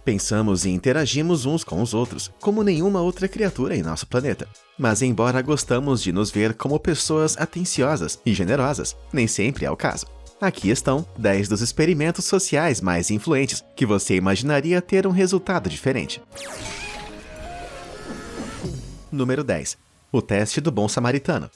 Pensamos e interagimos uns com os outros, como nenhuma outra criatura em nosso planeta. Mas embora gostamos de nos ver como pessoas atenciosas e generosas, nem sempre é o caso. Aqui estão 10 dos experimentos sociais mais influentes que você imaginaria ter um resultado diferente. Número 10. O teste do bom samaritano.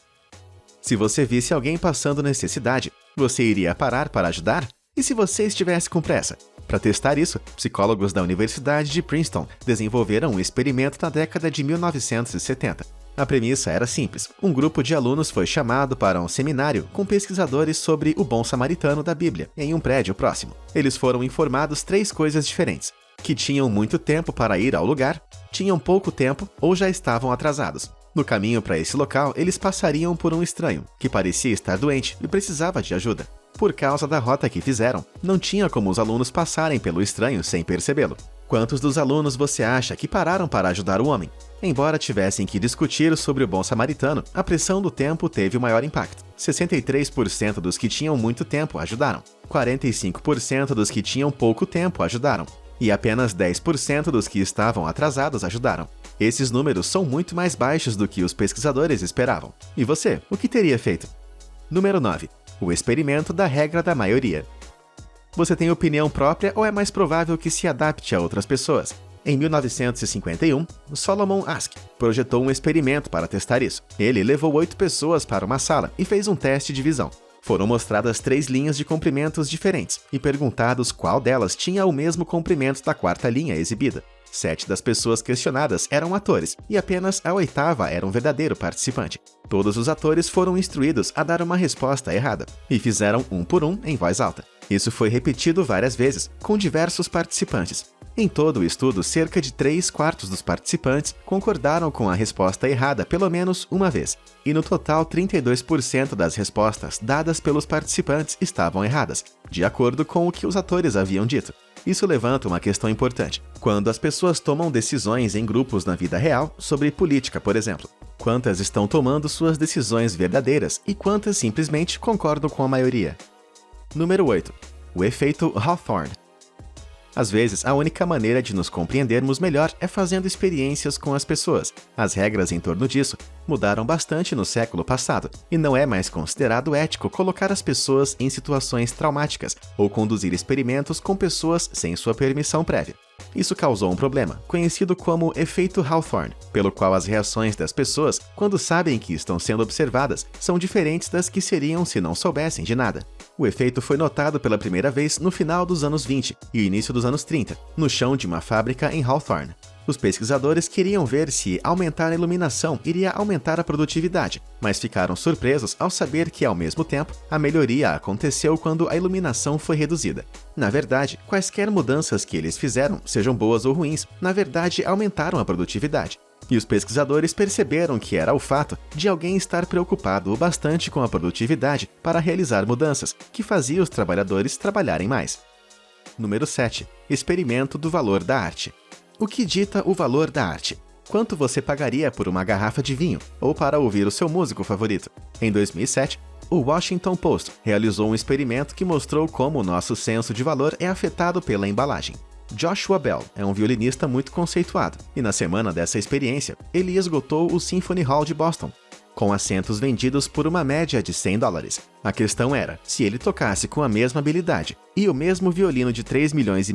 Se você visse alguém passando necessidade, você iria parar para ajudar? E se você estivesse com pressa? Para testar isso, psicólogos da Universidade de Princeton desenvolveram um experimento na década de 1970. A premissa era simples. Um grupo de alunos foi chamado para um seminário com pesquisadores sobre o bom samaritano da Bíblia, em um prédio próximo. Eles foram informados 3 coisas diferentes: que tinham muito tempo para ir ao lugar, tinham pouco tempo ou já estavam atrasados. No caminho para esse local, eles passariam por um estranho, que parecia estar doente e precisava de ajuda. Por causa da rota que fizeram, não tinha como os alunos passarem pelo estranho sem percebê-lo. Quantos dos alunos você acha que pararam para ajudar o homem? Embora tivessem que discutir sobre o bom samaritano, a pressão do tempo teve o maior impacto. 63% dos que tinham muito tempo ajudaram. 45% dos que tinham pouco tempo ajudaram. E apenas 10% dos que estavam atrasados ajudaram. Esses números são muito mais baixos do que os pesquisadores esperavam. E você, o que teria feito? Número 9. O experimento da regra da maioria. Você tem opinião própria ou é mais provável que se adapte a outras pessoas? Em 1951, Solomon Asch projetou um experimento para testar isso. Ele levou 8 pessoas para uma sala e fez um teste de visão. Foram mostradas 3 linhas de comprimentos diferentes e perguntados qual delas tinha o mesmo comprimento da 4ª linha exibida. 7 das pessoas questionadas eram atores e apenas a 8ª era um verdadeiro participante. Todos os atores foram instruídos a dar uma resposta errada e fizeram um por um em voz alta. Isso foi repetido várias vezes, com diversos participantes. Em todo o estudo, cerca de 3/4 dos participantes concordaram com a resposta errada pelo menos uma vez, e no total 32% das respostas dadas pelos participantes estavam erradas, de acordo com o que os atores haviam dito. Isso levanta uma questão importante. Quando as pessoas tomam decisões em grupos na vida real, sobre política, por exemplo, quantas estão tomando suas decisões verdadeiras e quantas simplesmente concordam com a maioria? Número 8. O efeito Hawthorne. Às vezes, a única maneira de nos compreendermos melhor é fazendo experiências com as pessoas. As regras em torno disso mudaram bastante no século passado, e não é mais considerado ético colocar as pessoas em situações traumáticas ou conduzir experimentos com pessoas sem sua permissão prévia. Isso causou um problema, conhecido como efeito Hawthorne, pelo qual as reações das pessoas, quando sabem que estão sendo observadas, são diferentes das que seriam se não soubessem de nada. O efeito foi notado pela primeira vez no final dos anos 20 e início dos anos 30, no chão de uma fábrica em Hawthorne. Os pesquisadores queriam ver se aumentar a iluminação iria aumentar a produtividade, mas ficaram surpresos ao saber que, ao mesmo tempo, a melhoria aconteceu quando a iluminação foi reduzida. Na verdade, quaisquer mudanças que eles fizeram, sejam boas ou ruins, na verdade aumentaram a produtividade. E os pesquisadores perceberam que era o fato de alguém estar preocupado o bastante com a produtividade para realizar mudanças, que fazia os trabalhadores trabalharem mais. Número 7. Experimento do valor da arte. O que dita o valor da arte? Quanto você pagaria por uma garrafa de vinho ou para ouvir o seu músico favorito? Em 2007, o Washington Post realizou um experimento que mostrou como o nosso senso de valor é afetado pela embalagem. Joshua Bell é um violinista muito conceituado, e na semana dessa experiência, ele esgotou o Symphony Hall de Boston, com assentos vendidos por uma média de $100. A questão era, se ele tocasse com a mesma habilidade e o mesmo violino de $3,5 milhões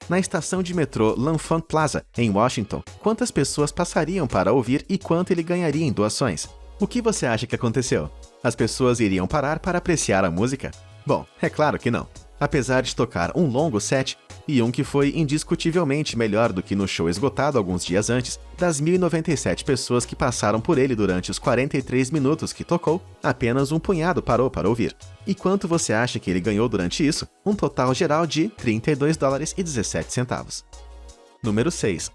na estação de metrô L'Enfant Plaza, em Washington, quantas pessoas passariam para ouvir e quanto ele ganharia em doações? O que você acha que aconteceu? As pessoas iriam parar para apreciar a música? Bom, é claro que não. Apesar de tocar um longo set, e um que foi indiscutivelmente melhor do que no show esgotado alguns dias antes, das 1.097 pessoas que passaram por ele durante os 43 minutos que tocou, apenas um punhado parou para ouvir. E quanto você acha que ele ganhou durante isso? Um total geral de $32,17. Número 6.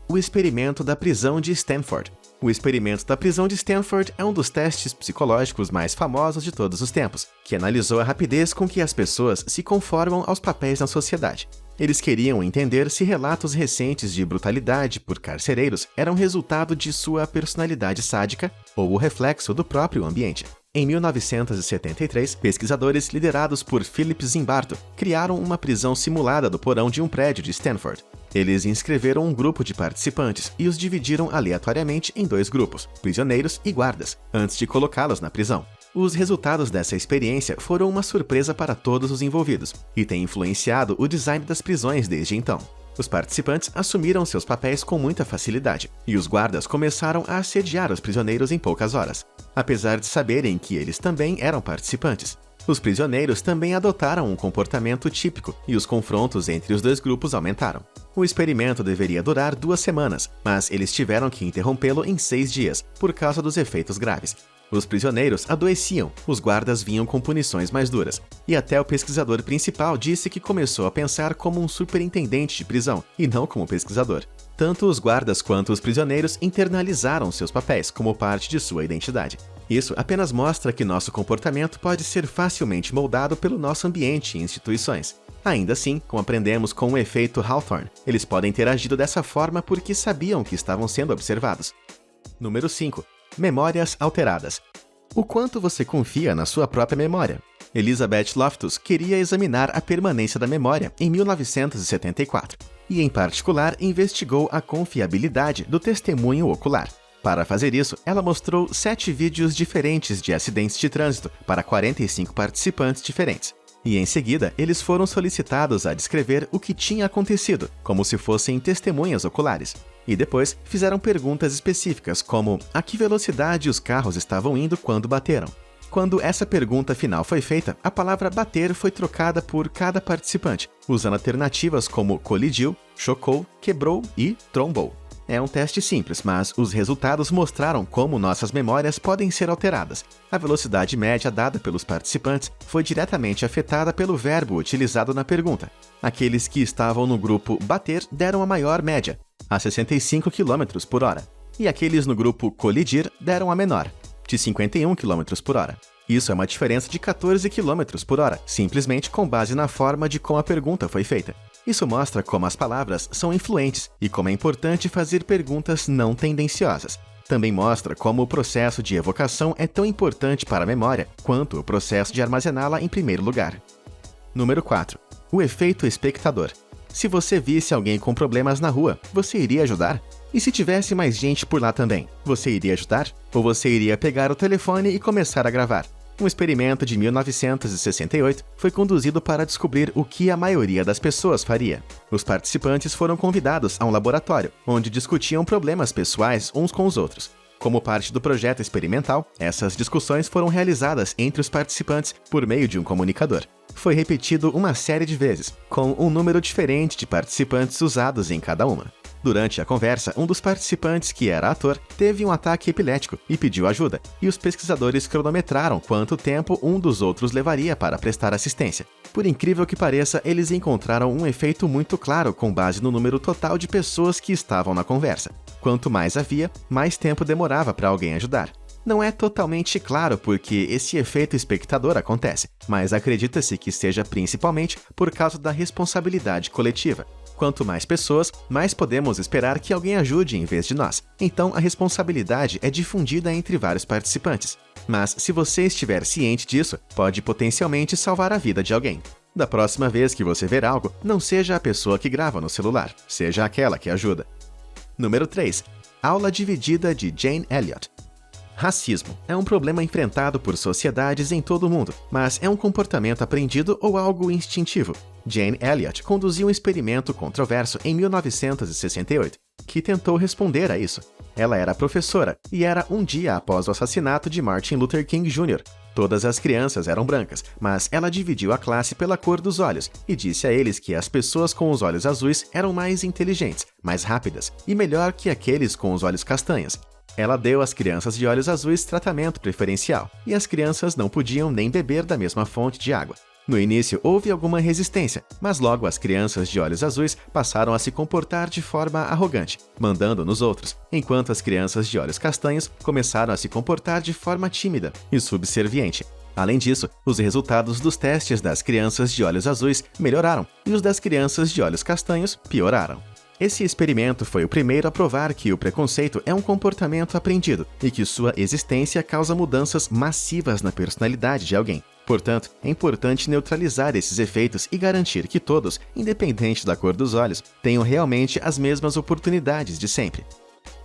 O experimento da prisão de Stanford. O experimento da prisão de Stanford é um dos testes psicológicos mais famosos de todos os tempos, que analisou a rapidez com que as pessoas se conformam aos papéis na sociedade. Eles queriam entender se relatos recentes de brutalidade por carcereiros eram resultado de sua personalidade sádica ou o reflexo do próprio ambiente. Em 1973, pesquisadores liderados por Philip Zimbardo criaram uma prisão simulada do porão de um prédio de Stanford. Eles inscreveram um grupo de participantes e os dividiram aleatoriamente em 2 grupos, prisioneiros e guardas, antes de colocá-los na prisão. Os resultados dessa experiência foram uma surpresa para todos os envolvidos e têm influenciado o design das prisões desde então. Os participantes assumiram seus papéis com muita facilidade, e os guardas começaram a assediar os prisioneiros em poucas horas, apesar de saberem que eles também eram participantes. Os prisioneiros também adotaram um comportamento típico e os confrontos entre os 2 grupos aumentaram. O experimento deveria durar 2 semanas, mas eles tiveram que interrompê-lo em 6 dias, por causa dos efeitos graves. Os prisioneiros adoeciam, os guardas vinham com punições mais duras, e até o pesquisador principal disse que começou a pensar como um superintendente de prisão, e não como pesquisador. Tanto os guardas quanto os prisioneiros internalizaram seus papéis como parte de sua identidade. Isso apenas mostra que nosso comportamento pode ser facilmente moldado pelo nosso ambiente e instituições. Ainda assim, como aprendemos com o efeito Hawthorne, eles podem ter agido dessa forma porque sabiam que estavam sendo observados. Número 5. Memórias alteradas. O quanto você confia na sua própria memória? Elizabeth Loftus queria examinar a permanência da memória em 1974 e, em particular, investigou a confiabilidade do testemunho ocular. Para fazer isso, ela mostrou 7 vídeos diferentes de acidentes de trânsito para 45 participantes diferentes. E, em seguida, eles foram solicitados a descrever o que tinha acontecido, como se fossem testemunhas oculares. E depois fizeram perguntas específicas, como a que velocidade os carros estavam indo quando bateram. Quando essa pergunta final foi feita, a palavra bater foi trocada por cada participante, usando alternativas como colidiu, chocou, quebrou e trombou. É um teste simples, mas os resultados mostraram como nossas memórias podem ser alteradas. A velocidade média dada pelos participantes foi diretamente afetada pelo verbo utilizado na pergunta. Aqueles que estavam no grupo bater deram a maior média, a 65 km por hora, e aqueles no grupo colidir deram a menor, de 51 km por hora. Isso é uma diferença de 14 km por hora, simplesmente com base na forma de como a pergunta foi feita. Isso mostra como as palavras são influentes e como é importante fazer perguntas não tendenciosas. Também mostra como o processo de evocação é tão importante para a memória quanto o processo de armazená-la em primeiro lugar. Número 4. O efeito espectador. Se você visse alguém com problemas na rua, você iria ajudar? E se tivesse mais gente por lá também, você iria ajudar? Ou você iria pegar o telefone e começar a gravar? Um experimento de 1968 foi conduzido para descobrir o que a maioria das pessoas faria. Os participantes foram convidados a um laboratório, onde discutiam problemas pessoais uns com os outros. Como parte do projeto experimental, essas discussões foram realizadas entre os participantes por meio de um comunicador. Foi repetido uma série de vezes, com um número diferente de participantes usados em cada uma. Durante a conversa, um dos participantes, que era ator, teve um ataque epilético e pediu ajuda, e os pesquisadores cronometraram quanto tempo um dos outros levaria para prestar assistência. Por incrível que pareça, eles encontraram um efeito muito claro com base no número total de pessoas que estavam na conversa. Quanto mais havia, mais tempo demorava para alguém ajudar. Não é totalmente claro porque esse efeito espectador acontece, mas acredita-se que seja principalmente por causa da responsabilidade coletiva. Quanto mais pessoas, mais podemos esperar que alguém ajude em vez de nós. Então, a responsabilidade é difundida entre vários participantes. Mas, se você estiver ciente disso, pode potencialmente salvar a vida de alguém. Da próxima vez que você ver algo, não seja a pessoa que grava no celular, seja aquela que ajuda. Número 3. Aula dividida de Jane Elliott. Racismo é um problema enfrentado por sociedades em todo o mundo, mas é um comportamento aprendido ou algo instintivo. Jane Elliott conduziu um experimento controverso em 1968, que tentou responder a isso. Ela era professora e era um dia após o assassinato de Martin Luther King Jr. Todas as crianças eram brancas, mas ela dividiu a classe pela cor dos olhos e disse a eles que as pessoas com os olhos azuis eram mais inteligentes, mais rápidas e melhor que aqueles com os olhos castanhos. Ela deu às crianças de olhos azuis tratamento preferencial, e as crianças não podiam nem beber da mesma fonte de água. No início houve alguma resistência, mas logo as crianças de olhos azuis passaram a se comportar de forma arrogante, mandando nos outros, enquanto as crianças de olhos castanhos começaram a se comportar de forma tímida e subserviente. Além disso, os resultados dos testes das crianças de olhos azuis melhoraram e os das crianças de olhos castanhos pioraram. Esse experimento foi o primeiro a provar que o preconceito é um comportamento aprendido e que sua existência causa mudanças massivas na personalidade de alguém. Portanto, é importante neutralizar esses efeitos e garantir que todos, independente da cor dos olhos, tenham realmente as mesmas oportunidades de sempre.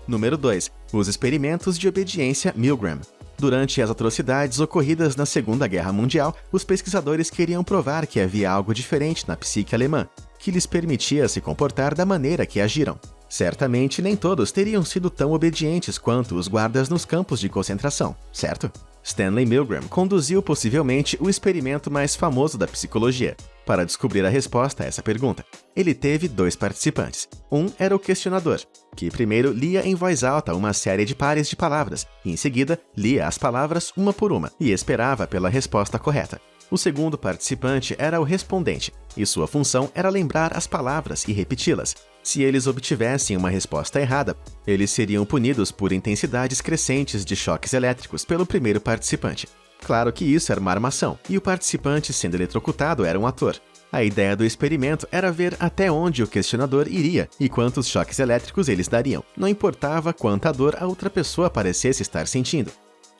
Número 2. Os experimentos de obediência Milgram. Durante as atrocidades ocorridas na Segunda Guerra Mundial, os pesquisadores queriam provar que havia algo diferente na psique alemã, que lhes permitia se comportar da maneira que agiram. Certamente nem todos teriam sido tão obedientes quanto os guardas nos campos de concentração, certo? Stanley Milgram conduziu possivelmente o experimento mais famoso da psicologia, para descobrir a resposta a essa pergunta. Ele teve 2 participantes. Um era o questionador, que primeiro lia em voz alta uma série de pares de palavras, e em seguida lia as palavras uma por uma, e esperava pela resposta correta. O segundo participante era o respondente, e sua função era lembrar as palavras e repeti-las. Se eles obtivessem uma resposta errada, eles seriam punidos por intensidades crescentes de choques elétricos pelo primeiro participante. Claro que isso era uma armação, e o participante sendo eletrocutado era um ator. A ideia do experimento era ver até onde o questionador iria e quantos choques elétricos eles dariam. Não importava quanta dor a outra pessoa parecesse estar sentindo.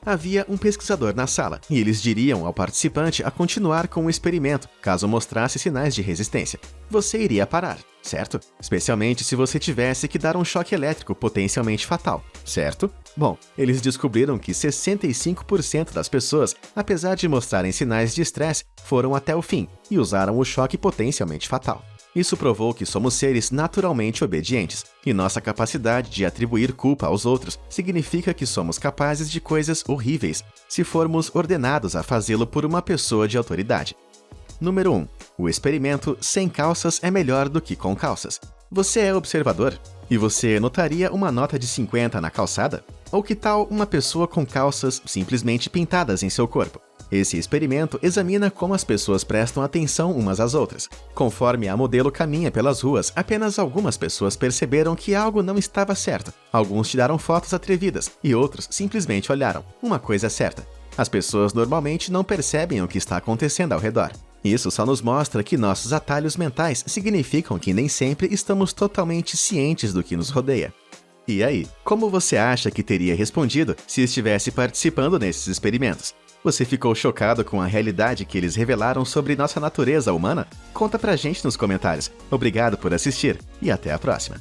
Havia um pesquisador na sala, e eles diriam ao participante a continuar com o experimento, caso mostrasse sinais de resistência. Você iria parar, certo? Especialmente se você tivesse que dar um choque elétrico potencialmente fatal, certo? Bom, eles descobriram que 65% das pessoas, apesar de mostrarem sinais de estresse, foram até o fim e usaram o choque potencialmente fatal. Isso provou que somos seres naturalmente obedientes, e nossa capacidade de atribuir culpa aos outros significa que somos capazes de coisas horríveis se formos ordenados a fazê-lo por uma pessoa de autoridade. Número 1. O experimento sem calças é melhor do que com calças. Você é observador? E você notaria uma nota de 50 na calçada? Ou que tal uma pessoa com calças simplesmente pintadas em seu corpo? Esse experimento examina como as pessoas prestam atenção umas às outras. Conforme a modelo caminha pelas ruas, apenas algumas pessoas perceberam que algo não estava certo. Alguns tiraram fotos atrevidas e outros simplesmente olharam. Uma coisa é certa: as pessoas normalmente não percebem o que está acontecendo ao redor. Isso só nos mostra que nossos atalhos mentais significam que nem sempre estamos totalmente cientes do que nos rodeia. E aí, como você acha que teria respondido se estivesse participando nesses experimentos? Você ficou chocado com a realidade que eles revelaram sobre nossa natureza humana? Conta pra gente nos comentários. Obrigado por assistir e até a próxima!